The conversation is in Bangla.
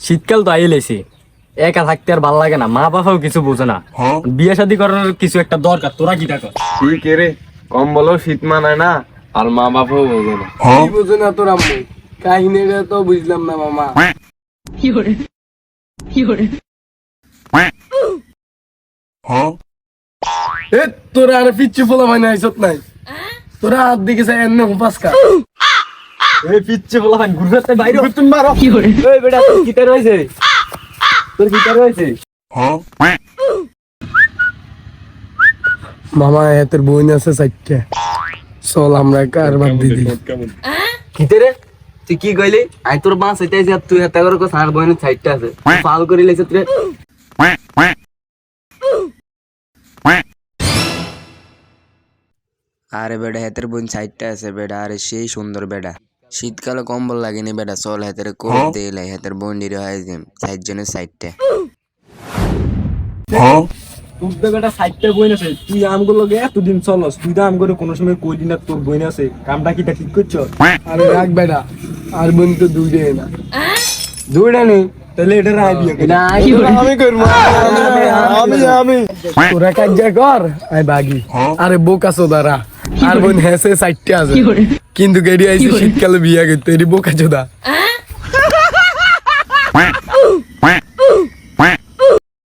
শীতকাল তো আইলেছি, একা থাকতে আর ভাল লাগে না, মা বাবাও কিছু বোঝে না, বিয়ে শাদী করার কিছু একটা দরকার। তোরা কি টাকা ঠিক রে, কম বলো শীত মানায় না, আর মা বাবাও বোঝে না। কি বুঝে না তোর আম্মু? কাহিনীটা তো বুঝলাম না মামা। এ তোরা আর পিচ্ছি ফোলা ভাই নাই সত নাই, তোরা হাত দিকে চাই এনে হুপাস কা। এই পিচ্ছে বলা ভাই ঘুরতে বাইরে তুমি মারো। এই বেটা তোর কিটা রয়েছে, তোর কিটা রয়েছে? মামা এতের বোন আছে চারটে, চল আমরা কারবার দিদি। কিতে রে তুই কি কইলি? আই তোর বাস হইতাইছে আর তুই হাতে করে কো সার বইনের সাইডটা আছে, ফাল করি লাইছ তুই। আরে বেটা হেতের বোন সাইডটা আছে বেটা, আরে সেই সুন্দর বেটা, শীতকালে কম্বল লাগেনি বেটা, চল হেতের কোপ দিলে হেতের বোন ডিরে হয় যে সাইড জনের সাইডটা। তোর তো বেটা সাইডটা বইন আছে, তুই আমগুলো গে এতদিন চলস, তুই তো আমগুলো কোনো সময় কইলি না তোর বইন আছে, কামটা কিটা ঠিক করছো? আরে রাখ বেটা, আর বোন তো দুইটাই না, দুইটা নেই তাহলে এটা রায় বিয়ে করি। আমি করবো, আমি তোরা কাজ কর আই বাগি। আরে বোকা চোদারা, আর বোন হেসে চারটে আছে, কিন্তু গেড়ি আইছে শীতকালে বিয়া করতে, এটি বোকা চোদা।